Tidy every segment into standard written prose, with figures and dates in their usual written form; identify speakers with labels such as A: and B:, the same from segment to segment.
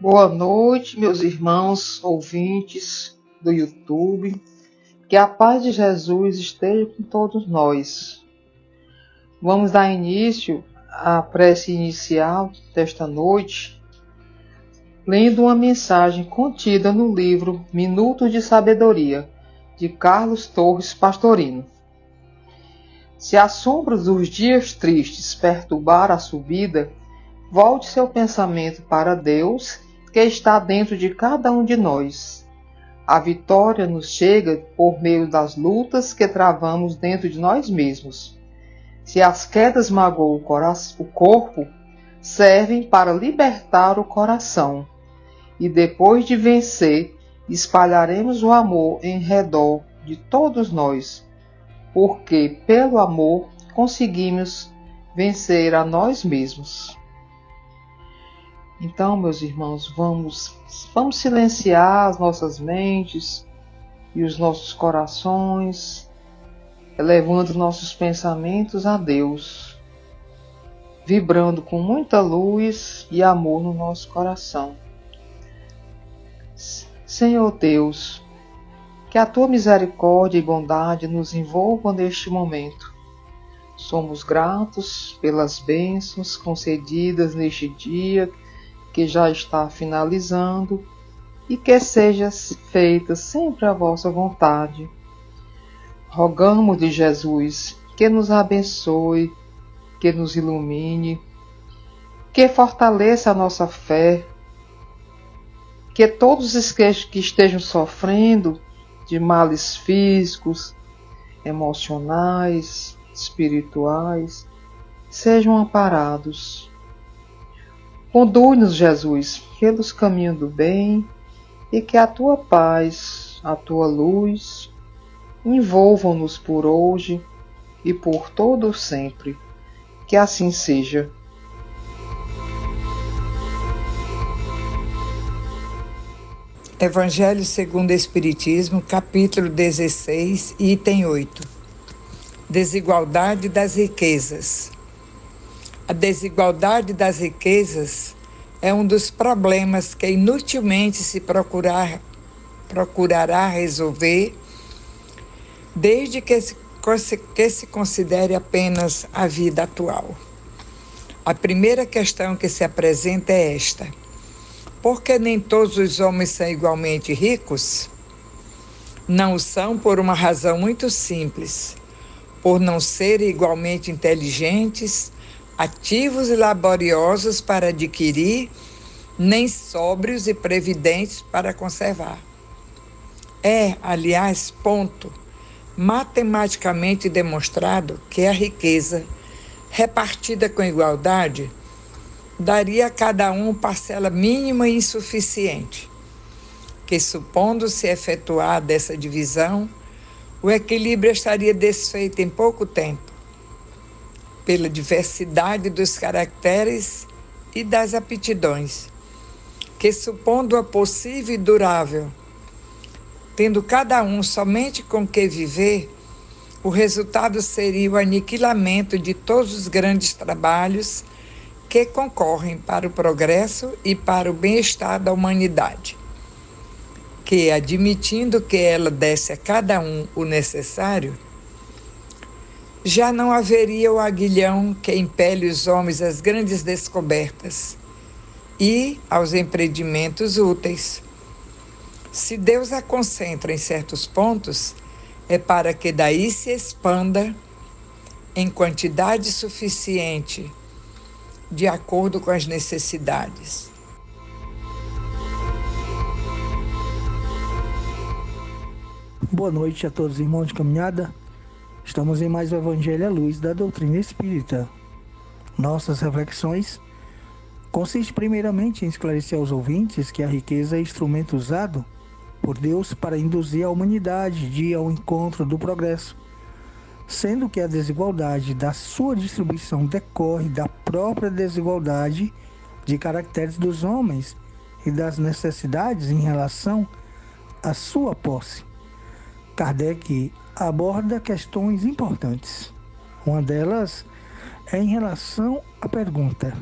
A: Boa noite, meus irmãos ouvintes do YouTube. Que a paz de Jesus esteja com todos nós. Vamos dar início à prece inicial desta noite, lendo uma mensagem contida no livro Minutos de Sabedoria, de Carlos Torres Pastorino. Se a sombra dos dias tristes perturbar a subida, volte seu pensamento para Deus, que está dentro de cada um de nós. A vitória nos chega por meio das lutas que travamos dentro de nós mesmos. Se as quedas magoam o corpo, servem para libertar o coração. E depois de vencer, espalharemos o amor em redor de todos nós, porque pelo amor conseguimos vencer a nós mesmos. Então, meus irmãos, vamos silenciar as nossas mentes e os nossos corações, elevando nossos pensamentos a Deus, vibrando com muita luz e amor no nosso coração. Senhor Deus, que a Tua misericórdia e bondade nos envolvam neste momento. Somos gratos pelas bênçãos concedidas neste dia que já está finalizando, e que seja feita sempre a vossa vontade. Rogamos de Jesus que nos abençoe, que nos ilumine, que fortaleça a nossa fé, que todos os que estejam sofrendo de males físicos, emocionais, espirituais, sejam amparados. Conduz-nos, Jesus, pelos caminhos do bem, e que a Tua paz, a Tua luz, envolvam-nos por hoje e por todo sempre. Que assim seja.
B: Evangelho segundo o Espiritismo, capítulo 16, item 8. Desigualdade das riquezas. A desigualdade das riquezas é um dos problemas que inutilmente se procurará resolver, desde que se considere apenas a vida atual. A primeira questão que se apresenta é esta: por que nem todos os homens são igualmente ricos? Não o são por uma razão muito simples: por não serem igualmente inteligentes, ativos e laboriosos para adquirir, nem sóbrios e previdentes para conservar. É, aliás, ponto matematicamente demonstrado que a riqueza, repartida com igualdade, daria a cada um parcela mínima e insuficiente, que, supondo-se efetuada essa divisão, o equilíbrio estaria desfeito em pouco tempo, pela diversidade dos caracteres e das aptidões, que, supondo-a possível e durável, tendo cada um somente com que viver, o resultado seria o aniquilamento de todos os grandes trabalhos que concorrem para o progresso e para o bem-estar da humanidade, que, admitindo que ela desse a cada um o necessário, já não haveria o aguilhão que impele os homens às grandes descobertas e aos empreendimentos úteis. Se Deus a concentra em certos pontos, é para que daí se expanda em quantidade suficiente, de acordo com as necessidades.
C: Boa noite a todos os irmãos de caminhada. Estamos em mais um Evangelho à Luz da Doutrina Espírita. Nossas reflexões consistem primeiramente em esclarecer aos ouvintes que a riqueza é instrumento usado por Deus para induzir a humanidade de ir ao encontro do progresso, sendo que a desigualdade da sua distribuição decorre da própria desigualdade de caracteres dos homens e das necessidades em relação à sua posse. Kardec aborda questões importantes. Uma delas é em relação à pergunta: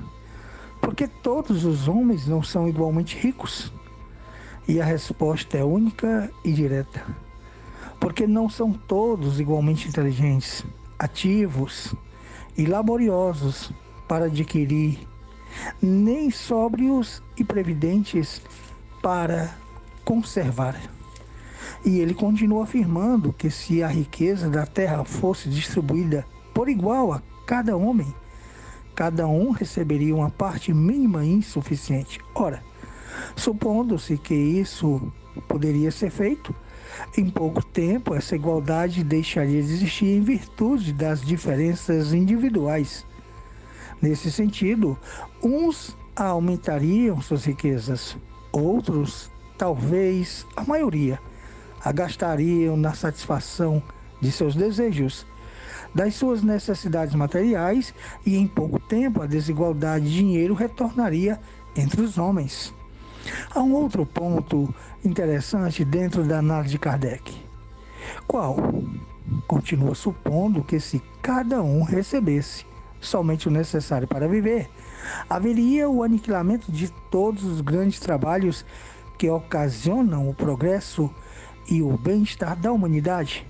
C: Porque todos os homens não são igualmente ricos? E a resposta é única e direta. Porque não são todos igualmente inteligentes, ativos e laboriosos para adquirir, nem sóbrios e previdentes para conservar. E ele continua afirmando que se a riqueza da terra fosse distribuída por igual a cada homem, cada um receberia uma parte mínima insuficiente. Ora, supondo-se que isso poderia ser feito, em pouco tempo essa igualdade deixaria de existir em virtude das diferenças individuais. Nesse sentido, uns aumentariam suas riquezas, outros, talvez a maioria, a gastariam na satisfação de seus desejos, das suas necessidades materiais, e em pouco tempo a desigualdade de dinheiro retornaria entre os homens. Há um outro ponto interessante dentro da análise de Kardec. Qual? Continua supondo que se cada um recebesse somente o necessário para viver, haveria o aniquilamento de todos os grandes trabalhos que ocasionam o progresso e o bem-estar da humanidade,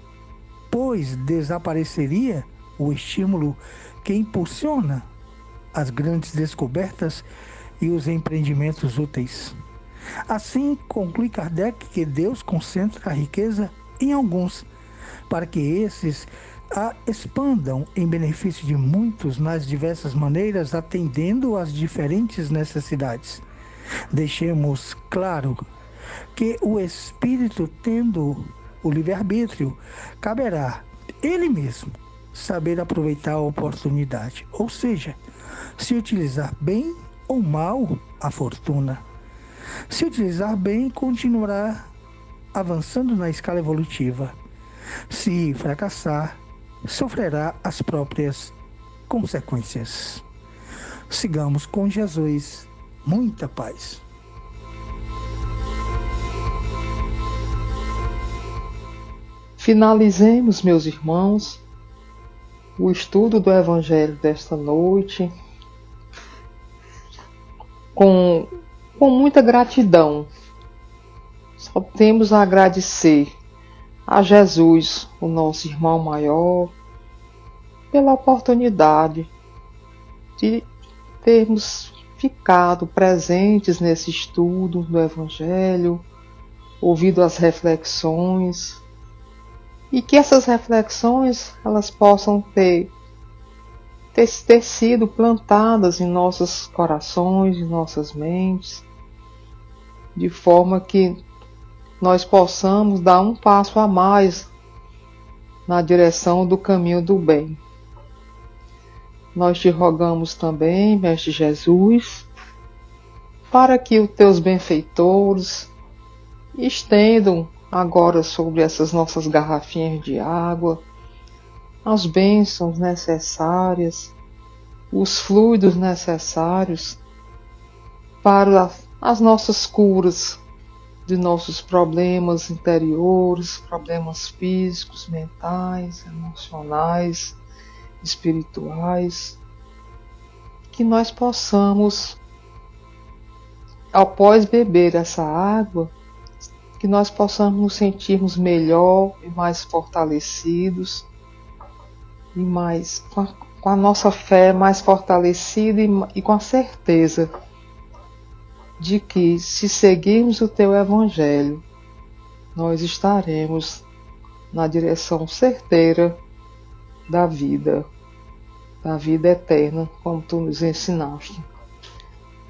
C: pois desapareceria o estímulo que impulsiona as grandes descobertas e os empreendimentos úteis. Assim, conclui Kardec que Deus concentra a riqueza em alguns, para que esses a expandam em benefício de muitos nas diversas maneiras, atendendo às diferentes necessidades. Deixemos claro que o espírito, tendo o livre-arbítrio, caberá ele mesmo saber aproveitar a oportunidade, ou seja, se utilizar bem ou mal a fortuna. Se utilizar bem, continuará avançando na escala evolutiva. Se fracassar, sofrerá as próprias consequências. Sigamos com Jesus. Muita paz.
A: Finalizemos, meus irmãos, o estudo do Evangelho desta noite com muita gratidão. Só temos a agradecer a Jesus, o nosso irmão maior, pela oportunidade de termos ficado presentes nesse estudo do Evangelho, ouvido as reflexões, e que essas reflexões elas possam ter sido plantadas em nossos corações, em nossas mentes, de forma que nós possamos dar um passo a mais na direção do caminho do bem. Nós te rogamos também, Mestre Jesus, para que os teus benfeitores estendam agora sobre essas nossas garrafinhas de água as bênçãos necessárias, os fluidos necessários para as nossas curas de nossos problemas interiores, problemas físicos, mentais, emocionais, espirituais, que nós possamos, após beber essa água, que nós possamos nos sentirmos melhor e mais fortalecidos, e mais com a nossa fé mais fortalecida e com a certeza de que, se seguirmos o teu Evangelho, nós estaremos na direção certeira da vida eterna, como tu nos ensinaste.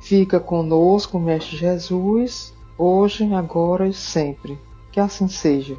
A: Fica conosco, Mestre Jesus, hoje, agora e sempre. Que assim seja.